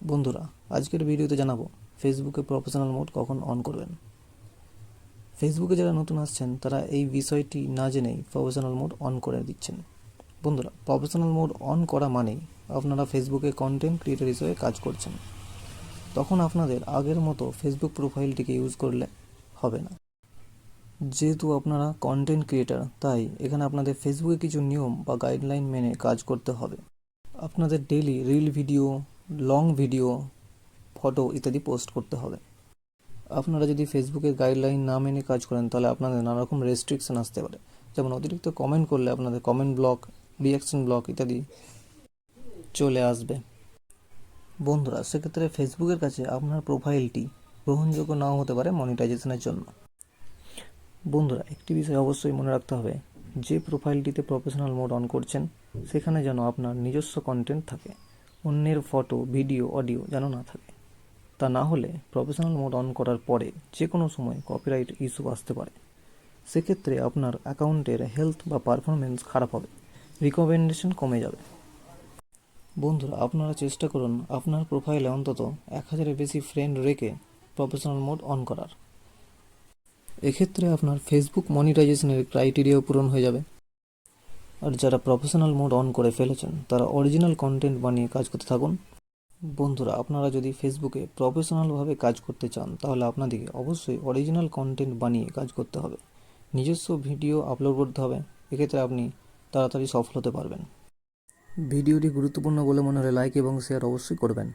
বন্ধুরা, আজকের ভিডিওতে জানাবো ফেসবুকে প্রফেশনাল মোড কখন অন করবেন। ফেসবুকে যারা নতুন আসছেন তারা এই বিষয়টি না জেনেই প্রফেশনাল মোড অন করে দিচ্ছেন। বন্ধুরা, প্রফেশনাল মোড অন করা মানেই আপনারা ফেসবুকে কন্টেন্ট ক্রিয়েটর হিসেবে কাজ করছেন। তখন আপনাদের আগের মতো ফেসবুক প্রোফাইলটিকে ইউজ করলে হবে না। যেহেতু আপনারা কন্টেন্ট ক্রিয়েটর, তাই এখানে আপনাদের ফেসবুকে কিছু নিয়ম বা গাইডলাইন মেনে কাজ করতে হবে। আপনাদের daily reel video, long video, photo ইত্যাদি পোস্ট করতে হবে। আপনারা যদি ফেসবুকের গাইডলাইন না মেনে কাজ করেন তাহলে আপনাদের নানা রকম রেস্ট্রিকশন আসতে পারে, যেমন অতিরিক্ত কমেন্ট করলে আপনাদের কমেন্ট ব্লক, রিয়াকশন ব্লক ইত্যাদি চলে আসবে। বন্ধুরা, সেক্ষেত্রে ফেসবুকের কাছে আপনার প্রোফাইলটি গ্রহণযোগ্য নাও হতে পারে মনিটাইজেশনের জন্য। বন্ধুরা, একটি বিষয় অবশ্যই মনে রাখতে হবে, যে প্রোফাইলটিতে প্রফেশনাল মোড অন করছেন সেখানে যেন আপনার নিজস্ব কন্টেন্ট থাকে, অন্যের ফটো, ভিডিও, অডিও যেন না থাকে। তা না হলে প্রফেশনাল মোড অন করার পরে যে কোনো সময় কপিরাইট ইস্যু আসতে পারে। সেক্ষেত্রে আপনার অ্যাকাউন্টের হেলথ বা পারফরমেন্স খারাপ হবে, রিকমেন্ডেশন কমে যাবে। বন্ধুরা, আপনারা চেষ্টা করুন আপনার প্রোফাইলে অন্তত 1000-এর বেশি ফ্রেন্ড রেখে প্রফেশনাল মোড অন করার। এক্ষেত্রে আপনার ফেসবুক মনিটাইজেশনের ক্রাইটেরিয়াও পূরণ হয়ে যাবে। আর যারা প্রফেশনাল মোড অন করে ফেলেছেন তারা অরিজিনাল কন্টেন্ট বানিয়ে কাজ করতে থাকুন। বন্ধুরা, আপনারা যদি ফেসবুকে প্রফেশনালভাবে কাজ করতে চান তাহলে আপনাদেরকে অবশ্যই অরিজিনাল কন্টেন্ট বানিয়ে কাজ করতে হবে, নিজস্ব ভিডিও আপলোড করতে হবে। এক্ষেত্রে আপনি তাড়াতাড়ি সফল হতে পারবেন। ভিডিওটি গুরুত্বপূর্ণ বলে মনে হলে লাইক এবং শেয়ার অবশ্যই করবেন।